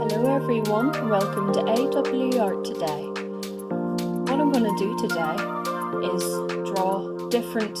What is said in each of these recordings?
Hello everyone, and welcome to AW Art today. What I'm going to do today is draw different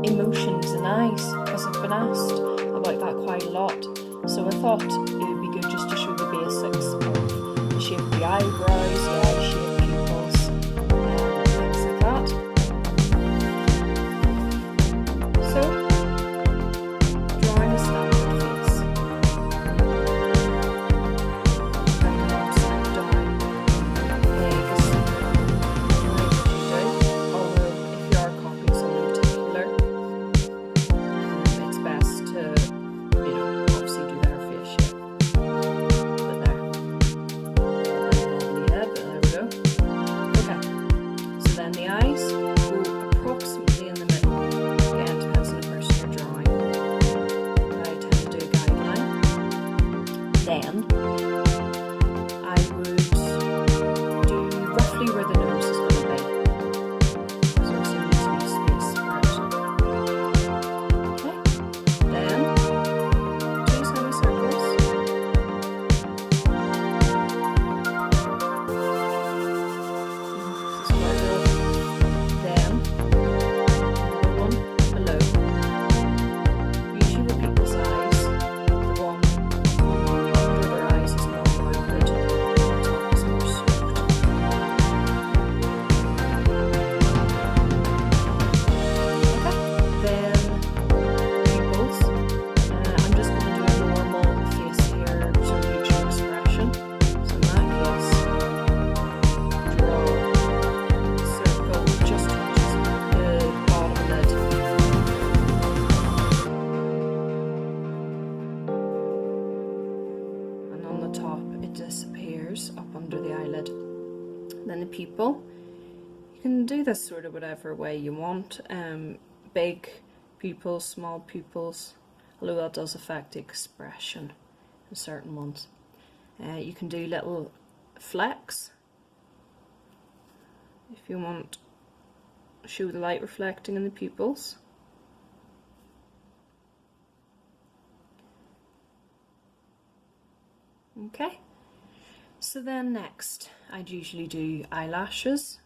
emotions and eyes, because I've been asked about that quite a lot. So I thought it would be good just to show the basics of the shape of the eyebrows, the eye shape, pupils, and things like that. So, drawing a standard face. Then I would do roughly where the nose is going to be. So it's going to leave space for it. Okay. Then 2 semicircles. This is where then another one below. Usually with people's eyes, the one under their eyes is more rounded, the top is more soft. Okay, then pupils. I'm just going to do a normal face here, sort of neutral expression. So in that case, draw a circle just touches the bottom lid. And on the top it disappears up under the eyelid. Then the pupil, you can do this sort of whatever way you want. Big pupils, small pupils, although that does affect the expression in certain ones. You can do little flecks if you want to show the light reflecting in the pupils. Okay, so then next I'd usually do eyelashes,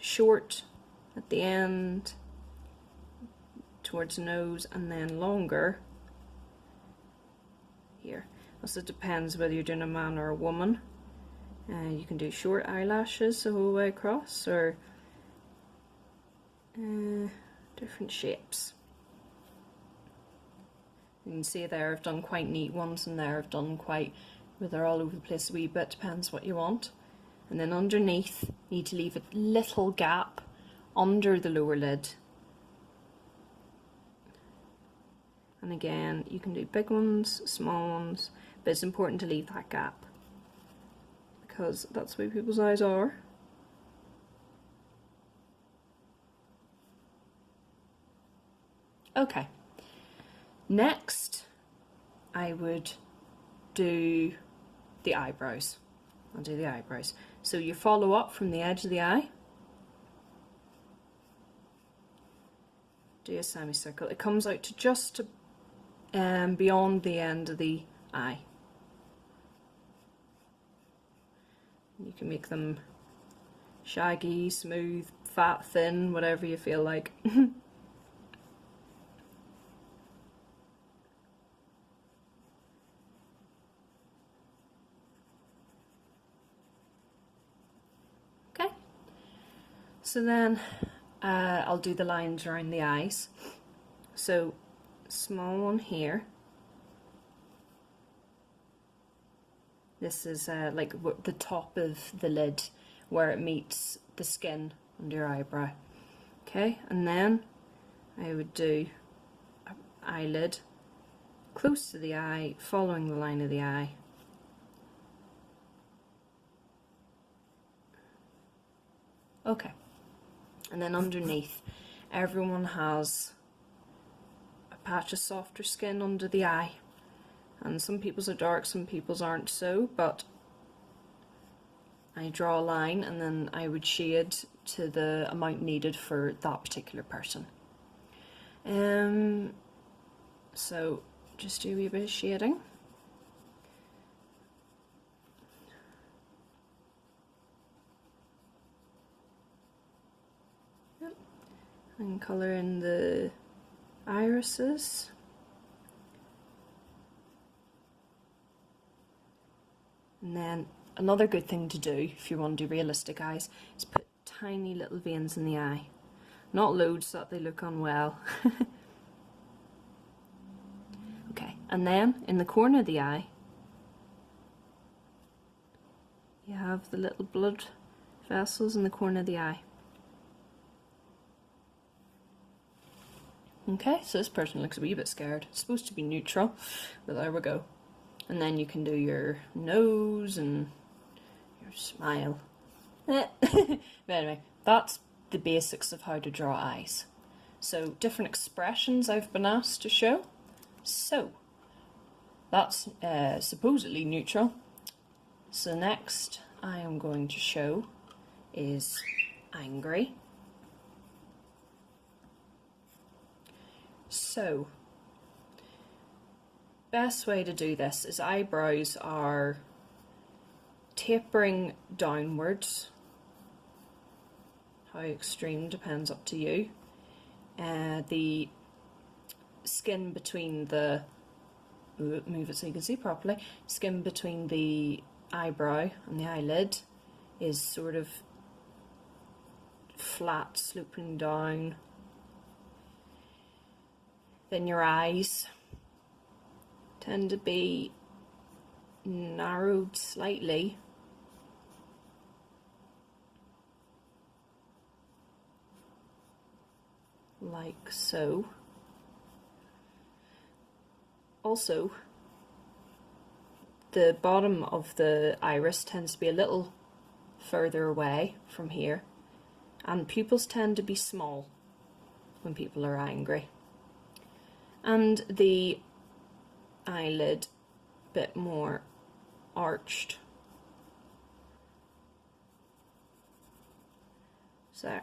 short at the end towards the nose and then longer here. Also, it depends whether you're doing a man or a woman. You can do short eyelashes the whole way across, or different shapes. You can see there I've done quite neat ones, and there I've done quite where they're all over the place a wee bit, depends what you want. And then underneath, you need to leave a little gap under the lower lid. And again, you can do big ones, small ones, but it's important to leave that gap because that's the way people's eyes are. Okay. Next, I would do the eyebrows. I'll do the eyebrows. So you follow up from the edge of the eye, do a semicircle. It comes out to just beyond the end of the eye. You can make them shaggy, smooth, fat, thin, whatever you feel like. So then I'll do the lines around the eyes. So small one here. This is like the top of the lid where it meets the skin under your eyebrow. Okay, and then I would do an eyelid close to the eye, following the line of the eye. Okay. And then underneath, everyone has a patch of softer skin under the eye. And some people's are dark, some people's aren't so, but I draw a line and then I would shade to the amount needed for that particular person. So just do a wee bit of shading. and colour in the irises. And then another good thing to do if you want to do realistic eyes is put tiny little veins in the eye. Not loads so that they look unwell. Okay, and then in the corner of the eye you have the little blood vessels in the corner of the eye. Okay, so this person looks a wee bit scared. It's supposed to be neutral, but there we go. And then you can do your nose and your smile. But anyway, that's the basics of how to draw eyes. So different expressions I've been asked to show. So that's supposedly neutral. So next I am going to show is angry. So best way to do this is eyebrows are tapering downwards. How extreme depends up to you. The skin between the, move it so you can see properly, skin between the eyebrow and the eyelid is sort of flat, sloping down. Then your eyes tend to be narrowed slightly. Like so. Also, the bottom of the iris tends to be a little further away from here, and pupils tend to be small when people are angry. And the eyelid a bit more arched. So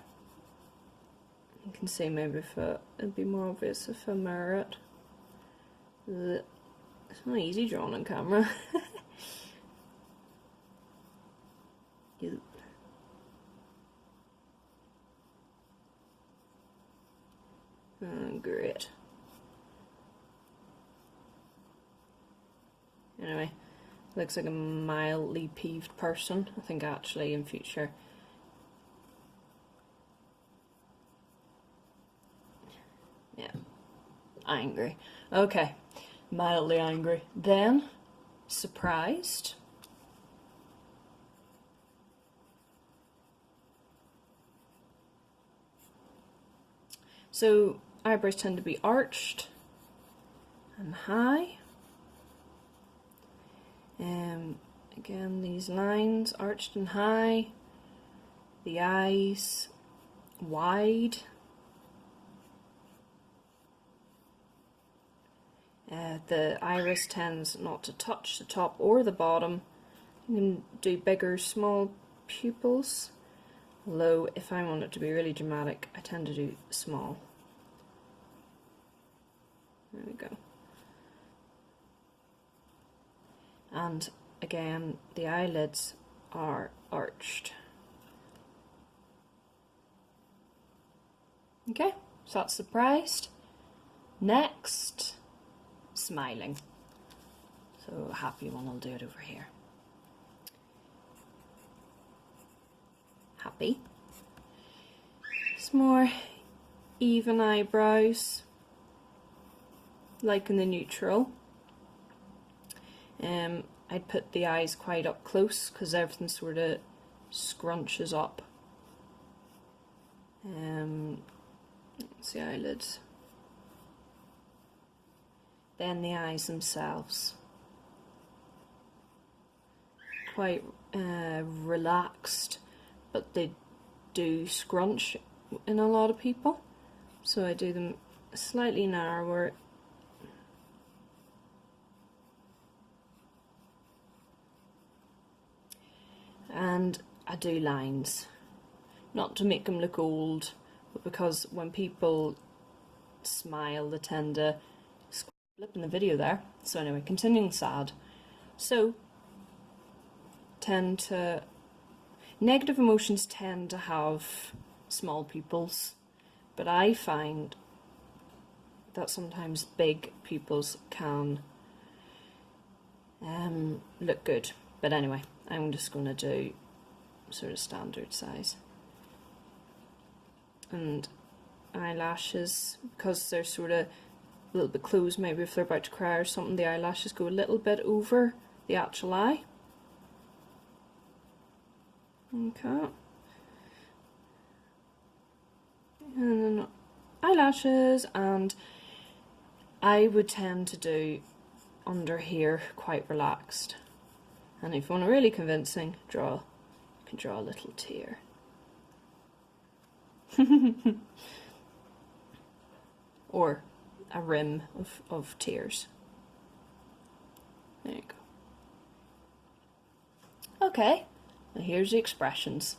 you can see maybe if it'd be more obvious if I mirror it. It's not easy drawing on camera. Yep. Oh, great. Anyway, looks like a mildly peeved person. I think actually in future. Yeah, angry. Okay, mildly angry. Then, surprised. So, eyebrows tend to be arched and high. Again, these lines arched and high. The eyes wide. The iris tends not to touch the top or the bottom. You can do bigger, small pupils. Although, if I want it to be really dramatic, I tend to do small. There we go. And again, the eyelids are arched. Okay, so that's surprised. Next, smiling. So happy one, I'll do it over here. Happy. It's more even eyebrows, like in the neutral. I'd put the eyes quite up close because everything sort of scrunches up. That's the eyelids. Then the eyes themselves. Quite relaxed, but they do scrunch in a lot of people. So I do them slightly narrower. And I do lines, not to make them look old, but because when people smile they tend to flip in the video there. So anyway, continuing sad. So negative emotions tend to have small pupils, but I find that sometimes big pupils can look good. But anyway, I'm just going to do sort of standard size. And eyelashes, because they're sort of a little bit closed, maybe if they're about to cry or something, the eyelashes go a little bit over the actual eye. Okay. And then eyelashes, and I would tend to do under here quite relaxed. And if you want a really convincing, you can draw a little tear. Or a rim of tears. There you go. Okay, and here's the expressions.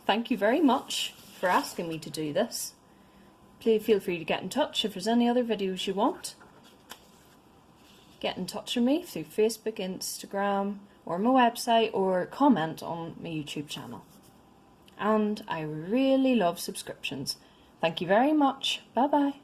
Thank you very much for asking me to do this. Please feel free to get in touch if there's any other videos you want. Get in touch with me through Facebook, Instagram, or my website, or comment on my YouTube channel. And I really love subscriptions. Thank you very much. Bye bye.